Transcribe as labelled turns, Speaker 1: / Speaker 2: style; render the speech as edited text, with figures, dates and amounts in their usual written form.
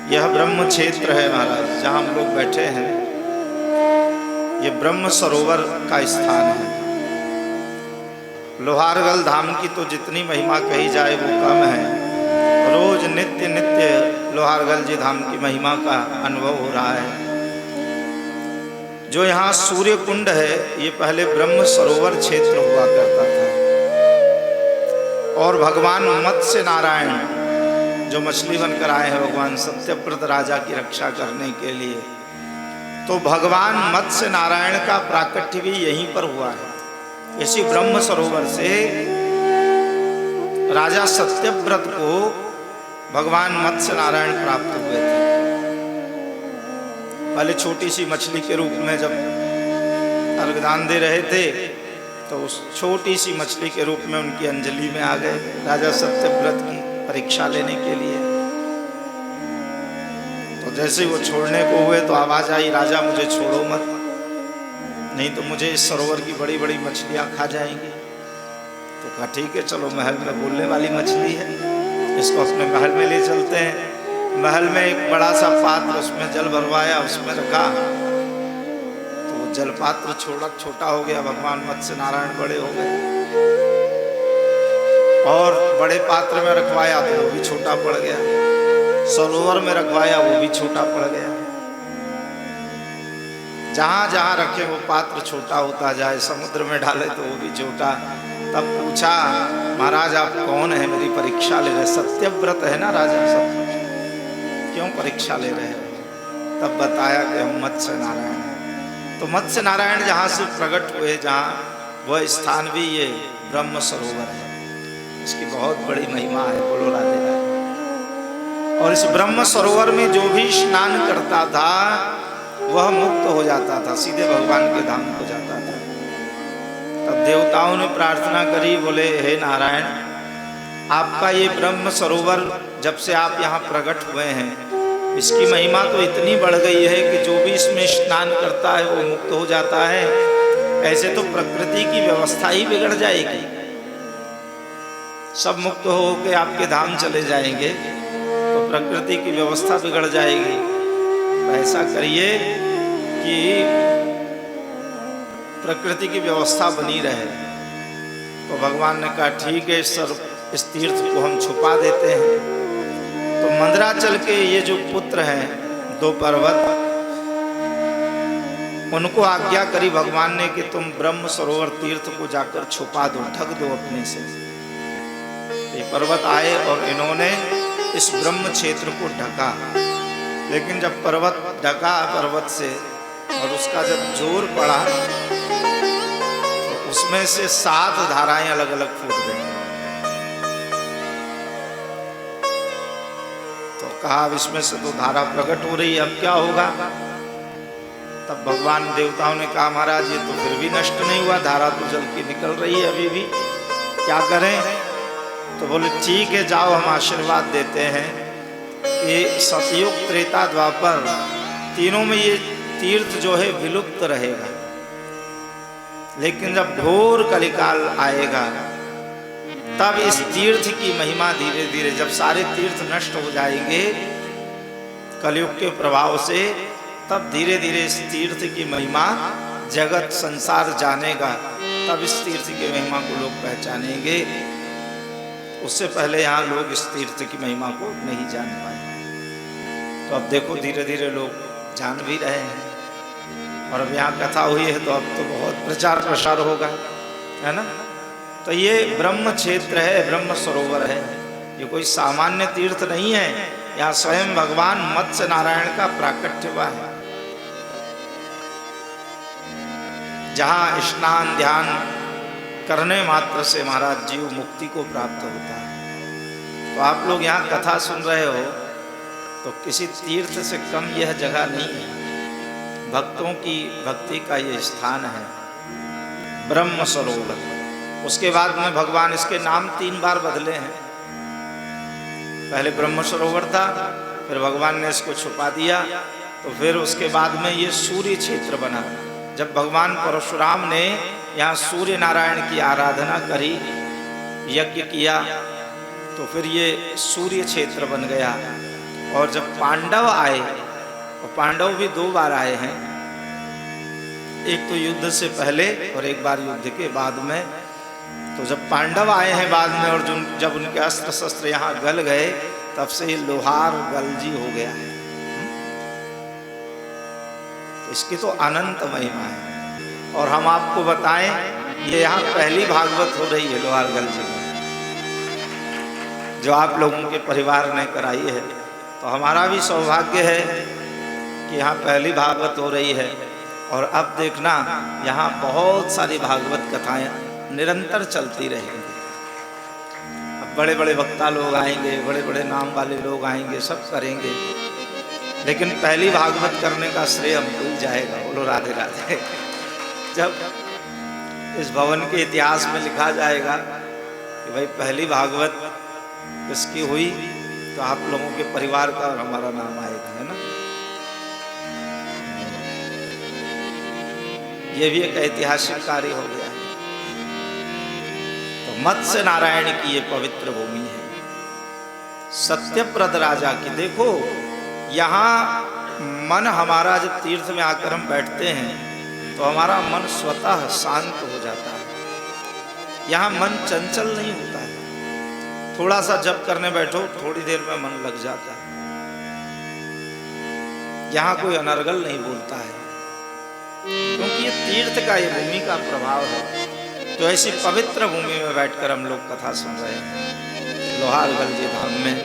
Speaker 1: यह ब्रह्म क्षेत्र है महाराज, जहाँ हम लोग बैठे हैं। ये ब्रह्म सरोवर का स्थान है। लोहारगल धाम की तो जितनी महिमा कही जाए वो कम है। रोज नित्य नित्य लोहारगल जी धाम की महिमा का अनुभव हो रहा है। जो यहाँ सूर्य कुंड है, ये पहले ब्रह्म सरोवर क्षेत्र हुआ करता था। और भगवान मत्स्य नारायण जो मछली बनकर आए हैं भगवान सत्यव्रत राजा की रक्षा करने के लिए, तो भगवान मत्स्य नारायण का प्राकट्य भी यहीं पर हुआ है। इसी ब्रह्म सरोवर से राजा सत्यव्रत को भगवान मत्स्य नारायण प्राप्त हुए थे। पहले छोटी सी मछली के रूप में जब अर्घदान दे रहे थे, तो उस छोटी सी मछली के रूप में उनकी अंजलि में आ गए राजा सत्यव्रत की परीक्षा लेने के लिए। तो जैसे वो छोड़ने को हुए तो आवाज आई, राजा मुझे छोड़ो मत, नहीं तो मुझे इस सरोवर की बड़ी बड़ी मछलियां खा जाएंगी। तो कहा ठीक है, चलो महल में बोलने वाली मछली है, इसको अपने महल में ले चलते हैं। महल में एक बड़ा सा पात्र, उसमें जल भरवाया, उसमें रखा, तो वो जल पात्र छोटा हो गया। भगवान मत्स्य नारायण बड़े हो गए। और बड़े पात्र में रखवाया तो वो भी छोटा पड़ गया। सरोवर में रखवाया वो भी छोटा पड़ गया। जहां जहां रखे वो पात्र छोटा होता जाए, समुद्र में डाले तो वो भी छोटा। तब पूछा, महाराज आप कौन है, मेरी परीक्षा ले रहे? सत्यव्रत है ना राजा, सब क्यों परीक्षा ले रहे हैं? तब बताया कि हम मत्स्य नारायण हैं। तो मत्स्य नारायण जहाँ से प्रकट हुए, जहाँ वह स्थान भी ये ब्रह्म सरोवर है। इसकी बहुत बड़ी महिमा है, बोलो राधे राधे। और इस ब्रह्म सरोवर में जो भी स्नान करता था वह मुक्त हो जाता था, सीधे भगवान के धाम को जाता था। तब देवताओं ने प्रार्थना करी, बोले हे नारायण, आपका ये ब्रह्म सरोवर जब से आप यहाँ प्रकट हुए हैं, इसकी महिमा तो इतनी बढ़ गई है कि जो भी इसमें स्नान करता है वो मुक्त हो जाता है। ऐसे तो प्रकृति की व्यवस्था ही बिगड़ जाएगी, सब मुक्त हो के आपके धाम चले जाएंगे तो प्रकृति की व्यवस्था बिगड़ जाएगी। तो ऐसा करिए कि प्रकृति की व्यवस्था बनी रहे। तो भगवान ने कहा ठीक है, इस तीर्थ को हम छुपा देते हैं। तो मंदराचल के ये जो पुत्र हैं, दो पर्वत, उनको आज्ञा करी भगवान ने कि तुम ब्रह्म सरोवर तीर्थ को जाकर छुपा दो, ढक दो अपने से। ये पर्वत आए और इन्होंने इस ब्रह्म क्षेत्र को ढका। लेकिन जब पर्वत ढका पर्वत से और उसका जब जोर पड़ा तो उसमें से 7 धाराएं अलग अलग फूट गई। तो कहा इसमें से तो धारा प्रकट हो रही है, अब क्या होगा? तब भगवान देवताओं ने कहा महाराज ये तो फिर भी नष्ट नहीं हुआ, धारा तो जल की निकल रही है अभी भी, क्या करें? तो बोले ठीक है, जाओ हम आशीर्वाद देते हैं कि सतयुग त्रेता द्वापर तीनों में ये तीर्थ जो है विलुप्त रहेगा। लेकिन जब घोर कलिकाल आएगा तब इस तीर्थ की महिमा धीरे धीरे, जब सारे तीर्थ नष्ट हो जाएंगे कलयुग के प्रभाव से, तब धीरे धीरे इस तीर्थ की महिमा जगत संसार जानेगा। तब इस तीर्थ की महिमा को लोग पहचानेंगे। उससे पहले यहाँ लोग इस तीर्थ की महिमा को नहीं जान पाए। तो अब देखो धीरे धीरे लोग जान भी रहे हैं। और अब यहाँ कथा हुई है तो अब तो बहुत प्रचार प्रसार होगा, है ना? तो ये ब्रह्म क्षेत्र है, ब्रह्म सरोवर है। ये कोई सामान्य तीर्थ नहीं है। यहाँ स्वयं भगवान मत्स्य नारायण का प्राकट्य हुआ है, जहाँ स्नान ध्यान करने मात्र से महाराज जीव मुक्ति को प्राप्त होता है। तो आप लोग यहाँ कथा सुन रहे हो तो किसी तीर्थ से कम यह जगह नहीं है। भक्तों की भक्ति का ये स्थान है ब्रह्म सरोवर। उसके बाद में भगवान इसके नाम 3 बार बदले हैं। पहले ब्रह्म सरोवर था, फिर भगवान ने इसको छुपा दिया, तो फिर उसके बाद में ये सूर्य क्षेत्र बना। जब भगवान परशुराम ने यहाँ सूर्य नारायण की आराधना करी, यज्ञ किया, तो फिर ये सूर्य क्षेत्र बन गया। और जब पांडव आए, और पांडव भी 2 बार आए हैं, एक तो युद्ध से पहले और एक बार युद्ध के बाद में। तो जब पांडव आए हैं बाद में और जब उनके अस्त्र शस्त्र यहाँ गल गए, तब से ये लोहार गलजी हो गया है। इसकी तो अनंत महिमा है। और हम आपको बताएं, ये यहाँ पहली भागवत हो रही है लोहार गलजी में, जो आप लोगों के परिवार ने कराई है। तो हमारा भी सौभाग्य है कि यहाँ पहली भागवत हो रही है। और अब देखना, यहाँ बहुत सारी भागवत कथाएं निरंतर चलती रहेंगी। अब बड़े बड़े वक्ता लोग आएंगे, बड़े बड़े नाम वाले लोग आएंगे, सब करेंगे, लेकिन पहली भागवत करने का श्रेय हमको ही जाएगा। बोलो राधे राधे। जब इस भवन के इतिहास में लिखा जाएगा कि भाई पहली भागवत किसकी हुई, तो आप लोगों के परिवार का और हमारा नाम आएगा, है ना। ये भी एक ऐतिहासिक कार्य हो गया है। तो मत्स्य नारायण की ये पवित्र भूमि है, सत्यप्रद राजा की। देखो यहाँ मन हमारा जब तीर्थ में आकर हम बैठते हैं तो हमारा मन स्वतः शांत हो जाता है। यहाँ मन चंचल नहीं होता है। थोड़ा सा जप करने बैठो, थोड़ी देर में मन लग जाता है। यहाँ कोई अनर्गल नहीं बोलता है, क्योंकि ये तीर्थ का, ये भूमि का प्रभाव है। तो ऐसी पवित्र भूमि में बैठकर हम लोग कथा सुन रहे हैं लोहार गलजी धाम में।